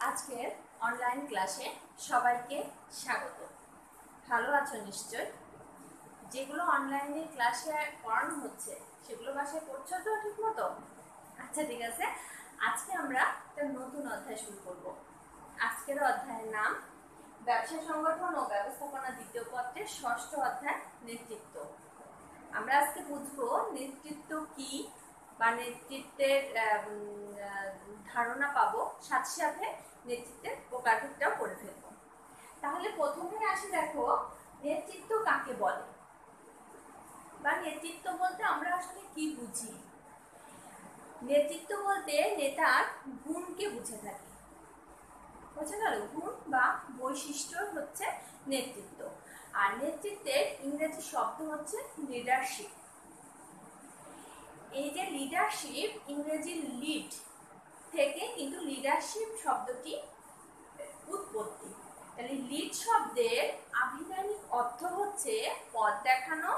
আজকের অনলাইন ক্লাসে সবাইকে স্বাগত। ভালো আছো নিশ্চয়? যেগুলো অনলাইনে ক্লাসে পড়ানো হচ্ছে সেগুলো বাসায় পড়ছো তো ঠিক মতো? আচ্ছা, ঠিক আছে। আজকে আমরা একটা নতুন অধ্যায় শুরু করব। আজকের অধ্যায়ের নাম ব্যবসা সংগঠন ও ব্যবস্থাপনা দ্বিতীয় পত্রের ষষ্ঠ অধ্যায় নেতৃত্ব। আমরা আজকে বুঝবো নেতৃত্ব কি বা নেতৃত্বের ধারণা পাবো, সাথে সাথে নেতৃত্বের প্রকারভেদটাও করে ফেলবো। তাহলে প্রথমে আসি, দেখো নেতৃত্ব কাকে বলে বা নেতৃত্ব বলতে আমরা আসলে কি বুঝি। নেতৃত্ব বলতে নেতার গুণকে বুঝে থাকি। বোঝা গেল? গুণ বা বৈশিষ্ট্য হচ্ছে নেতৃত্ব। আর নেতৃত্বের ইংরেজি শব্দ হচ্ছে লিডারশিপ। এই যে লিডারশিপ, ইংরেজি লিড থেকে কিন্তু লিডারশিপ শব্দটি উৎপত্তি। তাহলে লিড শব্দের আভিধানিক অর্থ হচ্ছে পথ দেখানো,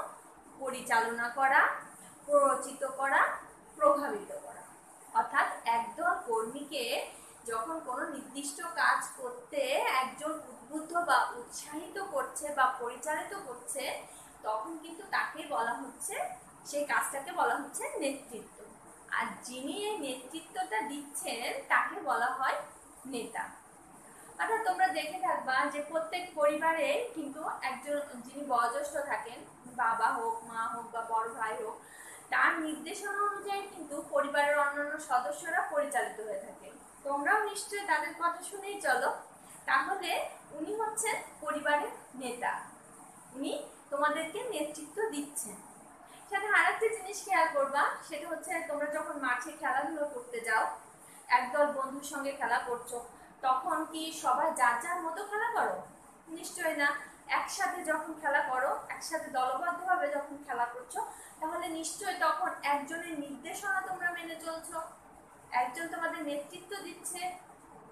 পরিচালনা করা, প্ররোচিত করা, প্রভাবিত করা। অর্থাৎ একদল কর্মীকে যখন কোনো নির্দিষ্ট কাজ করতে একজন উদ্বুদ্ধ বা উৎসাহিত করছে বা পরিচালিত করছে, তখন কিন্তু তাকে বলা হচ্ছে, সেই কাজটাকে বলা হচ্ছে নেতৃত্ব। আর যিনি এই নেতৃত্বটা দিচ্ছেন তাকে বলা হয় নেতা। অর্থাৎ তোমরা দেখে থাকবা যে প্রত্যেক পরিবারে কিন্তু একজন যিনি বয়োজ্যেষ্ঠ থাকেন, বাবা হোক, মা হোক বা বড় ভাই হোক, তার নির্দেশনা অনুযায়ী কিন্তু পরিবারের অন্যান্য সদস্যরা পরিচালিত হয়ে থাকে। তোমরাও নিশ্চয়ই তাদের কথা শুনেই চলো। তাহলে উনি হচ্ছেন পরিবারের নেতা, উনি তোমাদেরকে নেতৃত্ব দিচ্ছেন। সাথে আরেকটা জিনিস খেয়াল করবা, সেটা হচ্ছে তোমরা যখন মাঠে খেলাধুলো করতে যাও, একদল বন্ধুর সঙ্গে খেলা করছো, তখন কি সবাই যার যার মতো খেলা করো? নিশ্চয় না। একসাথে যখন খেলা করো, একসাথে দলবদ্ধভাবে যখন খেলা করছো, তাহলে নিশ্চয় তখন একজনের নির্দেশনা তোমরা মেনে চলছো, একজন তোমাদের নেতৃত্ব দিচ্ছে।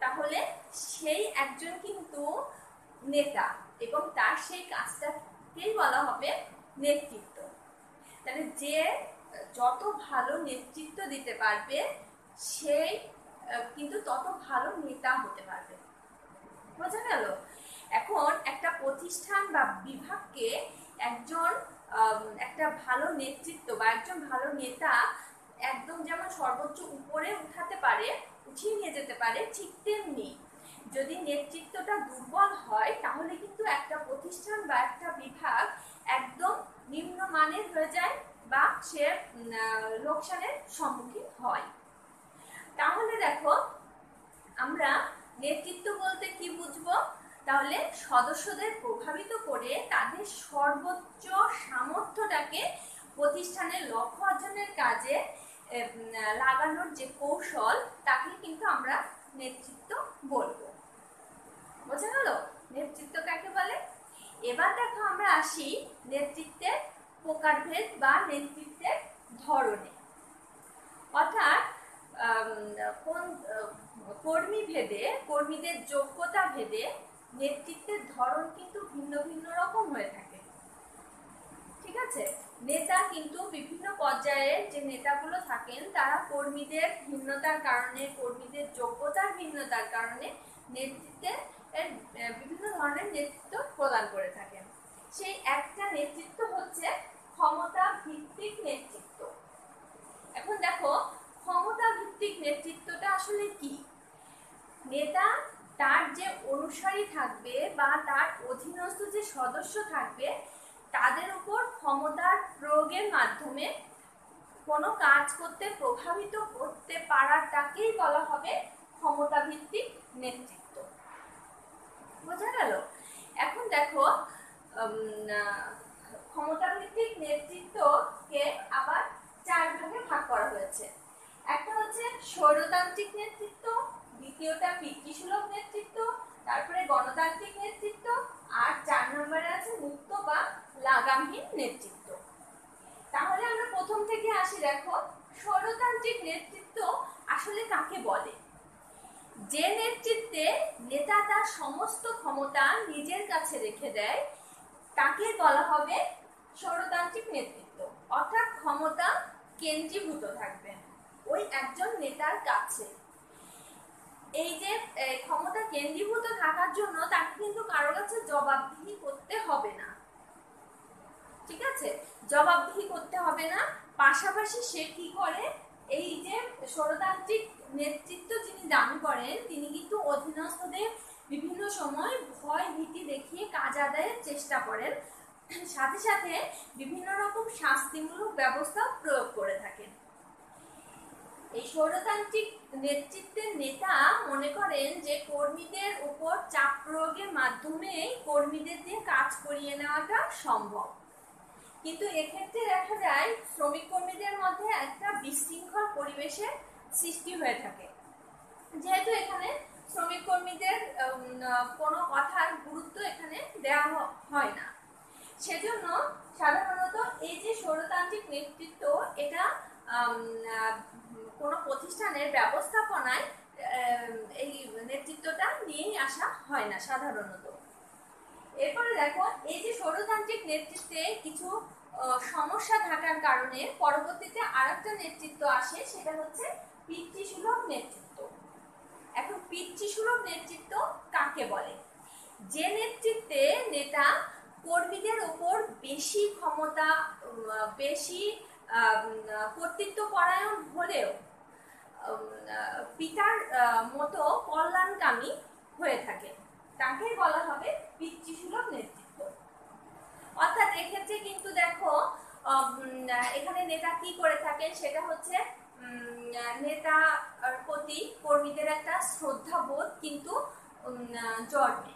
তাহলে সেই একজন কিন্তু নেতা এবং তার সেই কাজটাকেই বলা হবে নেতৃত্ব। তাহলে যে যত ভালো নেতৃত্ব দিতে পারবে সেই কিন্তু তত ভালো নেতা হতে পারবে। বোঝা গেল? এখন একটা প্রতিষ্ঠান বা বিভাগকে একজন একটা ভালো নেতৃত্ব বা একজন ভালো নেতা একদম যেমন সর্বোচ্চ উপরে উঠাতে পারে, উঠিয়ে নিয়ে যেতে পারে, ঠিক তেমনি যদি নেতৃত্বটা দুর্বল হয় তাহলে কিন্তু একটা প্রতিষ্ঠান বা একটা বিভাগ একদম নিম্নমানের হয়ে যায় বা সে লোকসানের সম্মুখীন হয়। তাহলে দেখো, আমরা নেতৃত্ব বলতে কি বুঝবো? তাহলে সদস্যদের প্রভাবিত করে তাদের সর্বোচ্চ সামর্থ্যটাকে প্রতিষ্ঠানের লক্ষ্য অর্জনের কাজে লাগানোর যে কৌশল, তাকে কিন্তু আমরা নেতৃত্ব বলবো। বোঝা গেল নেতৃত্ব কাকে বলে? এবার দেখো আমরা আসি নেতৃত্বের প্রকারভেদ বা নেতৃত্বের ধরনে। অর্থাৎ কোন কর্মী ভেদে, কর্মীদের যোগ্যতা ভেদে নেতৃত্বের ধরন কিন্তু ভিন্ন ভিন্ন রকম হয়ে থাকে। ঠিক আছে? নেতা কিন্তু বিভিন্ন পর্যায়ে যে নেতাগুলো থাকেন, তারা কর্মীদের ভিন্নতার কারণে, কর্মীদের যোগ্যতার ভিন্নতার কারণে নেতৃত্বের বিভিন্ন ধরনের নেতৃত্ব প্রদান করে থাকেন। সেই একটা নেতৃত্ব হচ্ছে ক্ষমতা ভিত্তিক নেতৃত্ব। এখন দেখো, ক্ষমতা ভিত্তিক নেতৃত্বটা আসলে কি? নেতা তার যে অনুসারী থাকবে বা তার অধীনস্থ যে সদস্য থাকবে, তাদের উপর ক্ষমতার প্রয়োগের মাধ্যমে কোনো কাজ করতে প্রভাবিত করতে পারাটাকেই বলা হবে ক্ষমতা ভিত্তিক নেতৃত্ব। বোঝা গেল? এখন দেখো, ক্ষমতা ভিত্তিক নেতৃত্বকে আবার চার ভাগে ভাগ করা হয়েছে। একটা হচ্ছে স্বৈরতান্ত্রিক নেতৃত্ব, দ্বিতীয়টা পিতৃসুলভ নেতৃত্ব, তারপরে গণতান্ত্রিক নেতৃত্ব, আর 4 নম্বরে আছে মুক্ত বা লাগামহীন নেতৃত্ব। তাহলে আমরা প্রথম থেকে আসি। দেখো, স্বৈরতান্ত্রিক নেতৃত্ব আসলে কাকে বলে? যে নেতৃত্বে নেতা তার সমস্ত ক্ষমতা নিজের কাছে রেখে দেয়, তাকে বলা হবে স্বৈরতান্ত্রিক নেতৃত্ব। অর্থাৎ ক্ষমতা কেন্দ্রীভূত থাকবে ওই একজন নেতার কাছে। এই যে ক্ষমতা কেন্দ্রীভূত থাকার জন্য তাকে কিন্তু কারো কাছে জবাবদিহি করতে হবে না, ঠিক আছে, জবাবদিহি করতে হবে না। পাশাপাশি সে কি করে, এই যে স্বরতান্ত্রিক নেতৃত্ব যিনি দান করেন তিনি কিন্তু অধীনস্থদের বিভিন্ন সময় ভয় ভীতি দেখিয়ে কাজ আদায়ের চেষ্টা করেন, সাথে সাথে বিভিন্ন রকম শাস্তিমূলক ব্যবস্থা প্রয়োগ করে থাকেন। এই স্বরতান্ত্রিক নেতৃত্বের নেতা মনে করেন যে কর্মীদের উপর চাপ প্রয়োগের মাধ্যমে কর্মীদের দিয়ে কাজ করিয়ে নেওয়াটা সম্ভব, কিন্তু এক্ষেত্রে দেখা যায় শ্রমিক কর্মীদের মধ্যে একটা বিশৃঙ্খল পরিবেশের সৃষ্টি হয়ে থাকে, যেহেতু এখানে শ্রমিক কর্মীদের কোনো কথার গুরুত্ব এখানে দেওয়া হয় না। সেজন্য সাধারণত এই যে স্বরতান্ত্রিক নেতৃত্ব এটা কোনো প্রতিষ্ঠানের ব্যবস্থাপনায় এই নেতৃত্বটা নিয়েই আসা হয় না সাধারণত। এরপরে দেখো, এই যে স্বরতান্ত্রিক নেতৃত্বে কিছু সমস্যা থাকার কারণে পরবর্তীতে আরেকটা নেতৃত্ব আসে, সেটা হচ্ছে পিতৃসুলভ নেতৃত্ব। এখন পিতৃসুলভ নেতৃত্ব কাকে বলে? যে নেতৃত্বে নেতা কর্মীদের উপর বেশি ক্ষমতা, বেশি কর্তৃত্ব পরায়ণ হলেও পিতার মতো কল্যাণকামী হয়ে থাকে, তাকে বলা হবে পিতৃসুলভ নেতৃত্ব। অর্থাৎ এক্ষেত্রে কিন্তু দেখো এখানে নেতা কি করে থাকেন, সেটা হচ্ছে নেতার প্রতি কর্মীদের একটা শ্রদ্ধাবোধ কিন্তু জন্মে,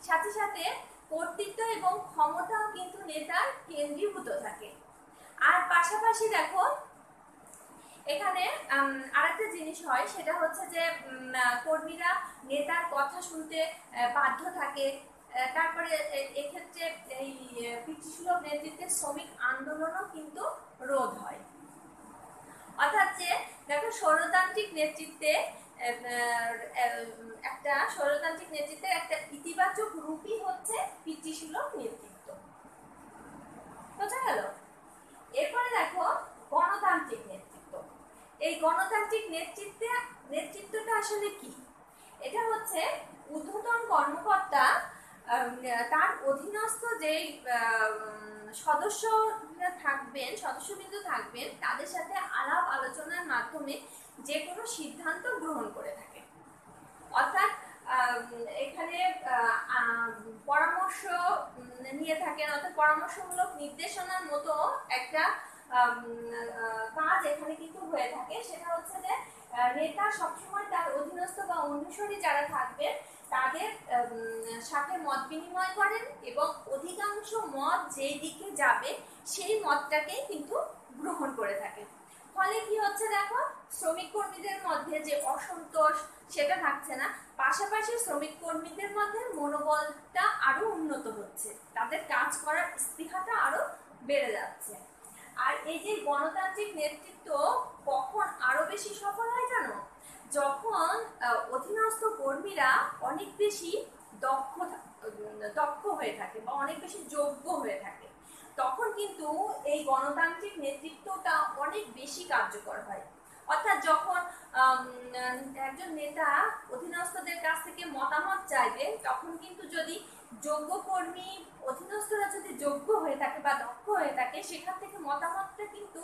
সাথে সাথে কর্তৃত্ব এবং ক্ষমতাও কিন্তু নেতার কেন্দ্রীভূত থাকে। আর পাশাপাশি দেখো এখানে আরেকটা জিনিস হয়, সেটা হচ্ছে যে কর্মীরা নেতার কথা শুনতে বাধ্য থাকে। তারপরে এক্ষেত্রে এই পিতৃসুলভ নেতৃত্বের শ্রমিক আন্দোলনও কিন্তু রোধ হয়। অর্থাৎ যে দেখো স্বরতান্ত্রিক নেতৃত্বে একটা ইতিবাচক রূপই হচ্ছে পিতৃসুলভ নেতৃত্ব। বোঝা গেল? এরপরে দেখো গণতান্ত্রিক নেতৃত্ব। এই গণতান্ত্রিক নেতৃত্বটা আসলে কি? এটা হচ্ছে ঊর্ধ্বতন কর্মকর্তা তার অধীনস্থ যে সদস্যবৃন্দ থাকবেন তাদের সাথে আলাপ আলোচনার মাধ্যমে যে কোনো সিদ্ধান্ত গ্রহণ করে থাকে। অর্থাৎ এখানে পরামর্শ নিয়ে থাকেন, অর্থাৎ পরামর্শমূলক নির্দেশনার মতো একটা কাজ এখানে কিন্তু হয়ে থাকে। সেটা হচ্ছে যে নেতা সবসময় তার অধীনস্থ বা অনুসরী যারা থাকবেন তাদের সাথে মত বিনিময় করেন এবং অধিকাংশ মত যেই দিকে যাবে সেই মতটাকেই কিন্তু গ্রহণ করে থাকেন। ফলে কি হচ্ছে দেখো, শ্রমিক কর্মীদের মধ্যে যে অসন্তোষ সেটা থাকছে না, পাশাপাশি শ্রমিক কর্মীদের মধ্যে মনোবলটা আরো উন্নত হচ্ছে, তাদের কাজ করার স্পৃহাটা আরো বেড়ে যাচ্ছে। আর এই যে গণতান্ত্রিক নেতৃত্ব কখন আরো বেশি সফল হয় জানো? যখন অধীনস্থ কর্মীরা অনেক বেশি দক্ষ হয়ে থাকে বা অনেক বেশি যোগ্য হয়ে থাকে, তখন কিন্তু এই গণতান্ত্রিক নেতৃত্বটা অনেক বেশি কার্যকর হয়। অর্থাৎ যখন একজন নেতা অধীনস্থদের কাছ থেকে মতামত চাইবে, তখন কিন্তু যদি যোগ্য কর্মী অধীনস্থরা যদি যোগ্য হয়ে থাকে বা দক্ষ হয়ে থাকে, সেখান থেকে মতামতটা কিন্তু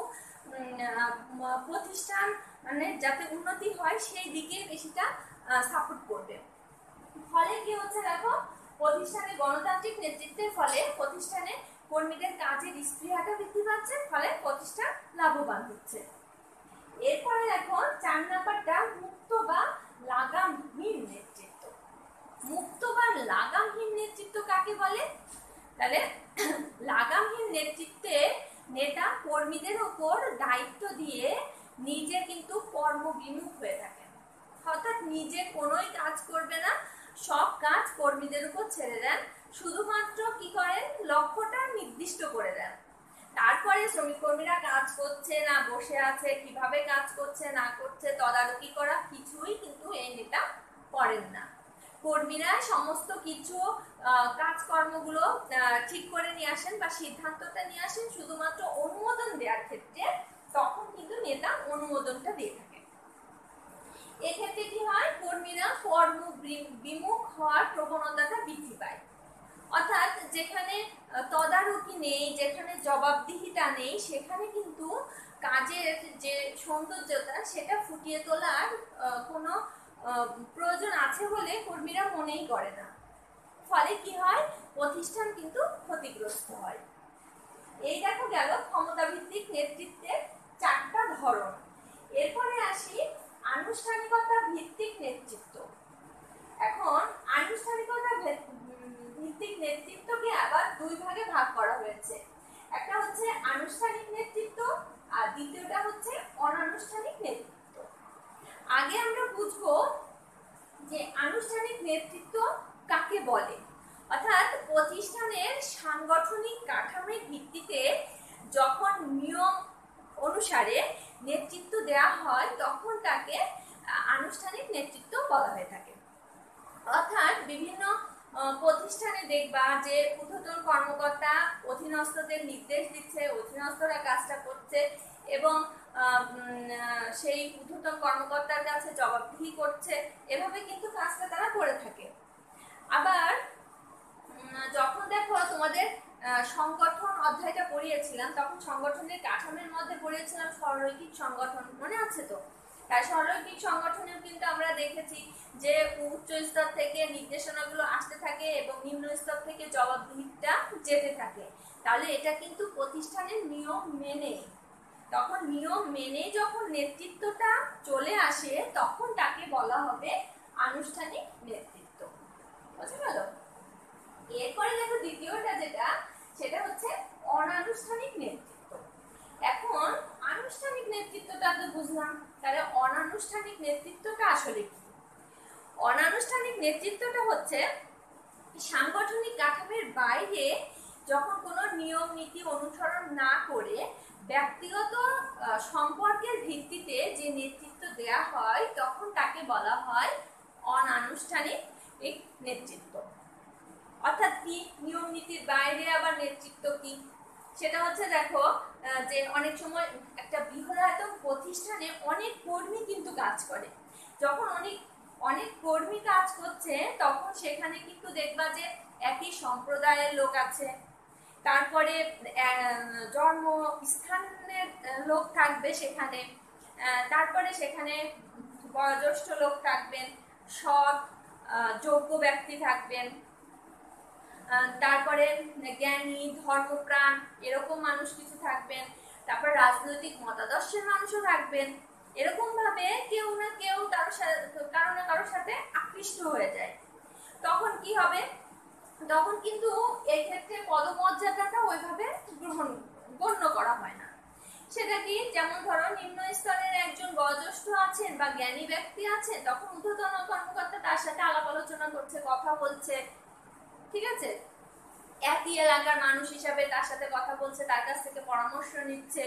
প্রতিষ্ঠান মানে যাতে উন্নতি হয় সেই দিকে বেশিটা সাপোর্ট করবে। ফলে কি হচ্ছে দেখো, প্রতিষ্ঠানে গণতান্ত্রিক নেতৃত্বের ফলে প্রতিষ্ঠানে কর্মীদের কাজের স্পৃহাটা বৃদ্ধি পাচ্ছে, ফলে প্রতিষ্ঠান লাভবান হচ্ছে। এরপরে দেখো 4 নাম্বারটা মুক্ত বা লাগামহীন নেতৃত্ব। মুক্ত বা লাগামহীন নেতৃত্ব কাকে বলে? তাহলে লাগামহীন নেতৃত্বে নেতা কর্মীদের উপর দায়িত্ব দিয়ে নিজে কিন্তু কর্মবিমুখ হয়ে থাকেন, অর্থাৎ নিজে কোনোই কাজ করবে না, সব কাজ কর্মীদের উপর ছেড়ে দেন, শুধুমাত্র কি করেন, লক্ষ্যটা নির্দিষ্ট করে দেন। তারপরে শ্রমিক কর্মীরা কাজ করছে না বসে আছে, কিভাবে কাজ করছে না করছে তদারকি করা কিছুই কিন্তু এই নেতা করেন না। কর্মীরা সমস্ত কিছু কাজকর্মগুলো ঠিক করে নিয়ে আসেন বা সিদ্ধান্তটা নিয়ে আসেন, শুধুমাত্র অনুমোদন দেওয়ার ক্ষেত্রে তখন কিন্তু নেতা অনুমোদনটা দিয়ে থাকে। এক্ষেত্রে কি হয়, কর্মী কর্মীরা কর্ম বিমুখ হওয়ার প্রবণতাটা বৃদ্ধি পায়। অর্থাৎ যেখানে তদারকি নেই, যেখানে জবাবদিহিতা নেই, সেখানে কিন্তু কাজের যে সৌন্দর্যতা সেটা ফুটিয়ে তোলার কোনো প্রয়োজন আছে বলে কর্মীরা মনেই করে না। ফলে কি হয়, প্রতিষ্ঠান কিন্তু ক্ষতিগ্রস্ত হয়। এই দেখো গেল ক্ষমতা ভিত্তিক নেতৃত্বের 4টা ধরন। এরপরে আসি আনুষ্ঠানিকতা ভিত্তিক নেতৃত্ব। এখন আনুষ্ঠানিকতা ভিত্তিক নেতৃত্বকে আবার 2 ভাগে ভাগ করা হয়েছে। একটা হচ্ছে আনুষ্ঠানিক নেতৃত্ব আর দ্বিতীয়টা হচ্ছে অনানুষ্ঠানিক নেতৃত্ব। আগে আমরা বুঝবো যে আনুষ্ঠানিক নেতৃত্ব কাকে বলে। অর্থাৎ প্রতিষ্ঠানের সাংগঠনিক কাঠামোর ভিত্তিতে যখন নিয়ম অনুসারে নেতৃত্ব দেওয়া হয় তখন তাকে আনুষ্ঠানিক নেতৃত্ব বলা হয়ে থাকে। অর্থাৎ বিভিন্ন প্রতিষ্ঠানে দেখবা যে ঊর্ধ্বতন কর্মকর্তা অধীনস্থদের নির্দেশ দিচ্ছে, অধীনস্থরা কাজটা করছে এবং সেই ঊর্ধ্বতন কর্মকর্তার কাছে জবাবদিহি করছে, এভাবে কিন্তু কাজটা তারা করে থাকে। আবার যখন দেখো তোমাদের সংগঠন অধ্যায়টা পড়িয়েছিলাম, তখন সংগঠনের কাঠামোর মধ্যে পড়িয়েছিলাম সরৈখিক সংগঠন, মনে আছে তো? তাই সরৈখিক সংগঠনেও কিন্তু আমরা দেখেছি যে উচ্চ স্তর থেকে নির্দেশনাগুলো আসতে থাকে এবং নিম্ন স্তর থেকে জবাবদিহিটা যেতে থাকে। তাহলে এটা কিন্তু প্রতিষ্ঠানের নিয়ম মেনে, তখন নিয়ম মেনে যখন নেতৃত্বটা চলে আসে তখন তাকে বলা হবে আনুষ্ঠানিক নেতৃত্ব। বুঝতে গেল? এরপরে দেখো দ্বিতীয়টা যেটা, সেটা হচ্ছে অনানুষ্ঠানিক নেতৃত্ব। এখন আনুষ্ঠানিক নেতৃত্বটা তো বুঝলাম, তাহলে অনানুষ্ঠানিক নেতৃত্বটা আসলে কি? অনানুষ্ঠানিক নেতৃত্বটা হচ্ছে সাংগঠনিক কাঠামোর বাইরে যখন কোনো নিয়ম নীতি অনুসরণ না করে ব্যক্তিগত সম্পর্কের ভিত্তিতে যে নেতৃত্ব দেয়া হয় তখন তাকে বলা হয় অনানুষ্ঠানিক নেতৃত্ব। অর্থাৎ কি নিয়ম নীতির বাইরে আবার নেতৃত্ব কি? সেটা হচ্ছে দেখো যে অনেক সময় একটা বৃহদায়তন প্রতিষ্ঠানে অনেক কর্মী কিন্তু কাজ করে। যখন অনেক কর্মী কাজ করছে তখন সেখানে কিন্তু দেখবা যে একই সম্প্রদায়ের লোক আছে, তারপরে জন্মস্থানের লোক থাকবে সেখানে, তারপরে সেখানে বয়োজ্যেষ্ঠ লোক থাকবেন, সৎ যোগ্য ব্যক্তি থাকবেন, তারপরে জ্ঞানী ধর্মপ্রাণ এরকম মানুষ কিছু থাকবেন, তারপর রাজনৈতিক মতাদর্শের মানুষও থাকবেন। এরকম ভাবে কেউ না কেউ কারো না কারোর সাথে আকৃষ্ট হয়ে যায়। তখন কি হবে, তখন কিন্তু এই ক্ষেত্রে পদমর্যাদাটা ওইভাবে গণ্য করা হয় না। সেটা কি, যেমন ধরো নিম্ন স্তরের একজন বয়োজ্যেষ্ঠ আছেন বা জ্ঞানী ব্যক্তি আছেন, তখন ঊর্ধ্বতন কর্মকর্তা তার সাথে আলাপ আলোচনা করছে, কথা বলছে, ঠিক আছে, একই এলাকার মানুষ হিসাবে তার সাথে কথা বলছে, তার কাছ থেকে পরামর্শ নিচ্ছে।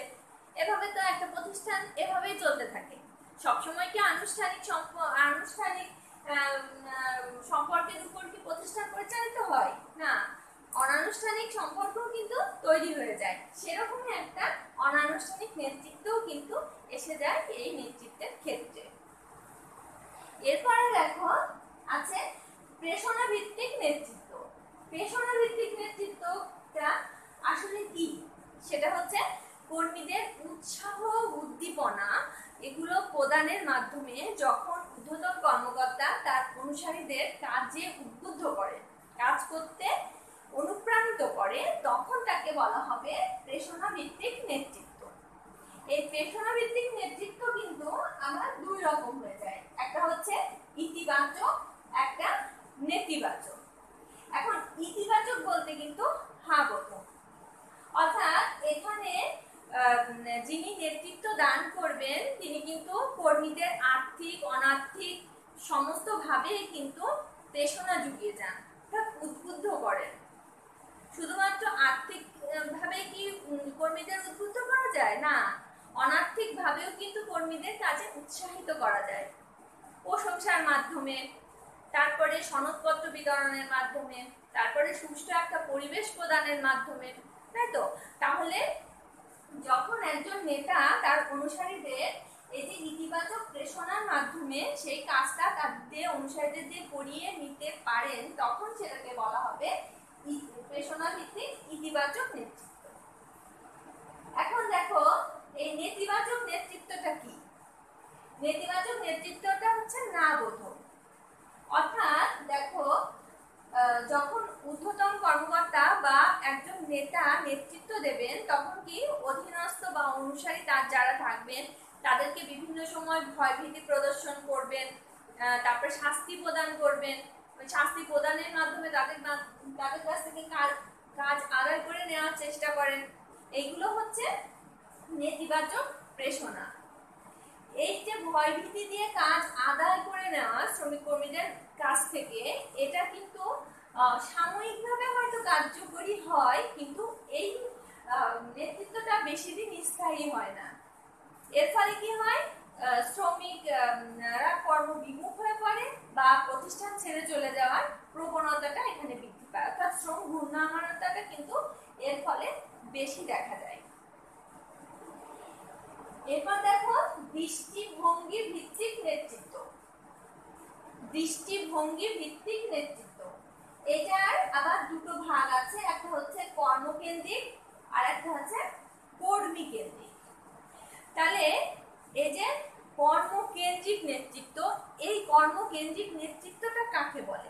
এভাবে তো একটা প্রতিষ্ঠান এভাবেই চলতে থাকে। সবসময় কি আনুষ্ঠানিক সম্পর্কের উপর কি প্রতিষ্ঠান পরিচালিত হয়? না, অনানুষ্ঠানিক সম্পর্কও কিন্তু তৈরি হয়ে যায়। সেরকমই একটা অনানুষ্ঠানিক নেতৃত্বও কিন্তু এসে যায় এই নেতৃত্বের ক্ষেত্রে। এরপরে দেখো আছে প্রেষণা ভিত্তিক নেতৃত্ব। প্রেষণা ভিত্তিক নেতৃত্বটা আসলে কি? সেটা হচ্ছে কর্মীদের উৎসাহ উদ্দীপনা এগুলো প্রদানের মাধ্যমে যখন ঊর্ধ্বতন কর্মকর্তা তার অনুসারীদের কাজে উদ্বুদ্ধ করে, কাজ করতে অনুপ্রাণিত করে, তখন তাকে বলা হবে প্রেষণা ভিত্তিক নেতৃত্ব। এই প্রেষণা ভিত্তিক নেতৃত্ব কিন্তু আমার 2 রকম হয়ে যায়, একটা হচ্ছে ইতিবাচক, একটা নেতিবাচক। এখন ইতিবাচক বলতে কিন্তু হাগত, অর্থাৎ এখানে যিনি নেতৃত্ব দান করবেন তিনি কিন্তু কর্মীদের আর্থিক অনার্থিক সমস্ত ভাবে কিন্তু প্রেষণা জুগিয়ে যান, অর্থাৎ উদ্বুদ্ধ করেন। শুধুমাত্র আর্থিক ভাবে কি কর্মীদের উদ্বুদ্ধ করা যায়? না, অনার্থিক ভাবেও কিন্তু কর্মীদের কাজে উৎসাহিত করা যায়, প্রশংসার মাধ্যমে, তারপরে সনদপত্র বিতরণের মাধ্যমে, তারপরে সুষ্ঠু একটা পরিবেশ প্রদানের মাধ্যমে, তাই তো? তাহলে যখন একজন নেতা তার অনুসারীদের এই যে ইতিবাচক প্রেষণার মাধ্যমে সেই কাজটা তাদের অনুসারীদের দিয়ে করিয়ে নিতে পারেন, তখন সেটাকে বলা হবে প্রেষণা ভিত্তিক ইতিবাচক নেতৃত্ব। এখন দেখো এই নেতিবাচক নেতৃত্বটা কি? নেতিবাচক নেতৃত্বটা হচ্ছে না বোধক। অর্থাৎ দেখো, যখন ঊর্ধ্বতন কর্মকর্তা বা একজন নেতা নেতৃত্ব দেবেন, তখন কি অধীনস্থ বা অনুসারী তার যারা থাকবেন তাদেরকে বিভিন্ন সময় ভয়ভীতি প্রদর্শন করবেন, তারপরে শাস্তি প্রদান করবেন। শাস্তি প্রদানের মাধ্যমে তাদের কাছ থেকে কাজ আদায় করে নেওয়ার চেষ্টা করেন। এইগুলো হচ্ছে নেতিবাচক প্রেষণা। এই যে ভয়ভীতি দিয়ে কাজ আদায় করে নেওয়া শ্রমিক কর্মীদের কাছ থেকে, এটা কিন্তু সাময়িকভাবে হয়তো কার্যকরী হয়, কিন্তু এই নেতৃত্বটা বেশি দিন স্থায়ী হয় না। এর ফলে কি হয়, শ্রমিকরা কর্মবিমুখ হয়ে পড়ে বা প্রতিষ্ঠান ছেড়ে চলে যাওয়ার প্রবণতাটা এখানে বৃদ্ধি পায়। অর্থাৎ শ্রম ঘূর্ণায়মানতাটা কিন্তু এর ফলে বেশি দেখা যায়। এরপর দেখো দৃষ্টিভঙ্গি ভিত্তিক নেতৃত্ব। দৃষ্টিভঙ্গি ভিত্তিক নেতৃত্ব, এটার আবার দুটো ভাগ আছে, একটা হচ্ছে কর্মকেন্দ্রিক আর একটা হচ্ছে কর্মী কেন্দ্রিক। তাহলে এই যে কর্মকেন্দ্রিক নেতৃত্ব, এই কর্মকেন্দ্রিক নেতৃত্বটা কাকে বলে?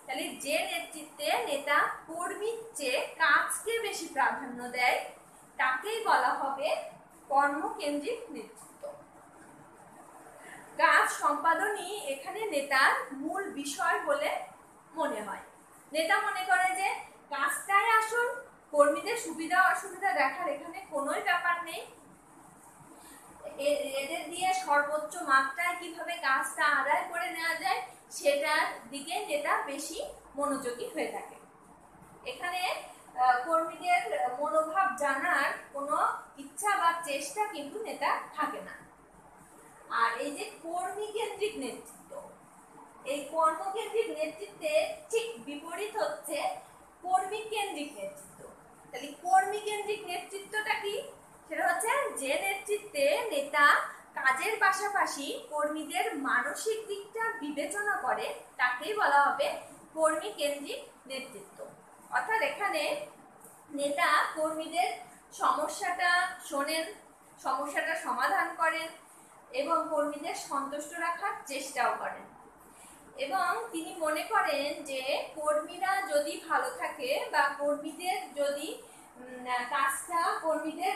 তাহলে যে নেতৃত্বে নেতা কর্মীর চেয়ে কাজকে বেশি প্রাধান্য দেয়, তাকেই বলা হবে কর্মকেন্দ্রিক নেতৃত্ব। কাজ সম্পাদনই এখানে নেতার মূল বিষয় বলে মনে হয়। নেতা মনে করে যে কাজটাই আসল, কর্মীদের সুবিধা অসুবিধা দেখার এখানে কোনোই ব্যাপার নেই, এদের দিয়ে সর্বোচ্চ মাত্রায় কিভাবে কাজটা আদায় করে নেওয়া যায় সেটার দিকে নেতা বেশি মনোযোগী হয়ে থাকে। এখানে কর্মীদের মনোভাব জানার কোনো ইচ্ছা বা চেষ্টা কিন্তু নেতা থাকে না। আর এই যে কর্মী কেন্দ্রিক নেতৃত্ব, এই কর্মকেন্দ্রিক নেতৃত্বে ঠিক বিপরীত হচ্ছে কর্মী কেন্দ্রিক নেতৃত্ব। তাহলে কর্মী কেন্দ্রিক নেতৃত্বটা কি? সেটা হচ্ছে যে নেতৃত্বে নেতা কাজের পাশাপাশি কর্মীদের মানসিক দিকটা বিবেচনা করে, তাকেই বলা হবে কর্মী কেন্দ্রিক নেতৃত্ব। অর্থাৎ এখানে নেতা কর্মীদের সমস্যাটা শোনেন, সমস্যাটা সমাধান করেন এবং কর্মীদের সন্তুষ্ট রাখার চেষ্টাও করেন। এবং তিনি মনে করেন যে কর্মীরা যদি ভালো থাকে বা কর্মীদের যদি কাজটা কর্মীদের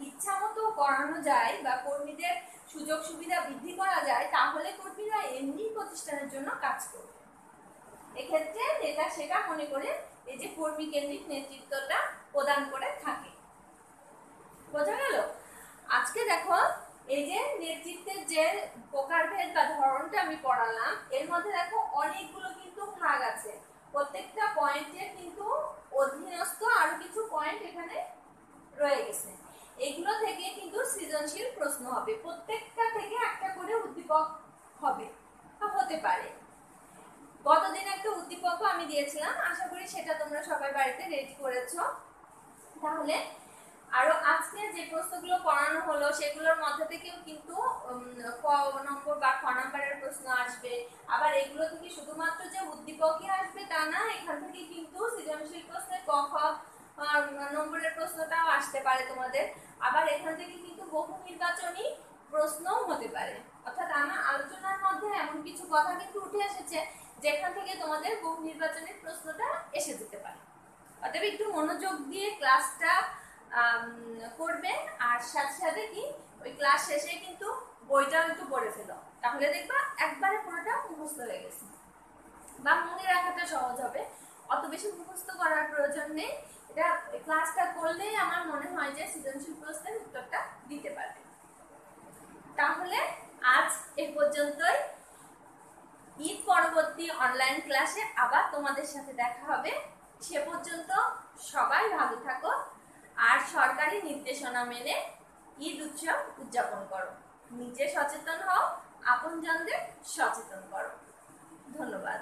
ইচ্ছা মতো করানো যায় বা কর্মীদের সুযোগ সুবিধা বৃদ্ধি করা যায়, তাহলে কর্মীরা এমনি প্রতিষ্ঠানের জন্য কাজ করবে। এক্ষেত্রে নেতা সেটা মনে করে এই যে কর্মী কেন্দ্রিক নেতৃত্বটা প্রদান করে থাকে। বোঝা গেল? আজকে দেখো এই যে নেতৃত্বের যে প্রকারভেদ বা ধরনটা আমি পড়ালাম, এর মধ্যে দেখো অনেকগুলো কিন্তু ভাগ আছে। প্রত্যেকটা পয়েন্টের কিন্তু অধীনস্থ আরো কিছু পয়েন্ট এখানে রয়ে গেছে। এগুলো থেকে কিন্তু সৃজনশীল প্রশ্ন হবে, প্রত্যেকটা থেকে একটা করে উদ্দীপক হবে বা হতে পারে। গতদিন একটা উদ্দীপক আমি দিয়েছিলাম, আশা করি সেটা তোমরা সবাই বাড়িতে রেডি করেছো। তাহলে আরো আজকে যে প্রশ্নগুলো পড়ানো হলো সেগুলোর মধ্যে থেকেও কিন্তু ক নম্বর বা খ নম্বরের প্রশ্ন আসবে। আবার এগুলো থেকে শুধুমাত্র যে উদ্দীপকই আসবে তা না, এখান থেকে কিন্তু সৃজনশীল প্রশ্নে ক খ নম্বরের প্রশ্নটাও আসতে পারে তোমাদের। আবার এখান থেকে কিন্তু বহু নির্বাচনী প্রশ্নও হতে পারে। অর্থাৎ আমার আলোচনার মধ্যে এমন কিছু কথা কিন্তু উঠে এসেছে যেখান থেকে তোমাদের বহু নির্বাচনী প্রশ্নটা এসে যেতে পারে। অতএব একটু মনোযোগ দিয়ে ক্লাসটা করবে, আর সাথে সাথে কি ওই ক্লাস শেষে কিন্তু বইটাও একটু পড়ে ফেলো, তাহলে দেখবা একবারে পুরোটা মুখস্থ হয়ে গেছে বা মনে রাখাটা সহজ হবে। অত বেশি মুখস্থ করার প্রয়োজন নেই, এটা ক্লাসটা করলেই আমার মনে হয় যে সৃজনশীল প্রশ্নের উত্তরটা দিতে পারবে। তাহলে আজ এ পর্যন্তই। ঈদ পরবর্তী অনলাইন ক্লাসে আবার তোমাদের সাথে দেখা হবে। সে পর্যন্ত সবাই ভালো থাকো আর সরকারি নির্দেশনা মেনে ঈদ উৎসব উদযাপন করো। নিজে সচেতন হও, আপনজনদের সচেতন করো। ধন্যবাদ।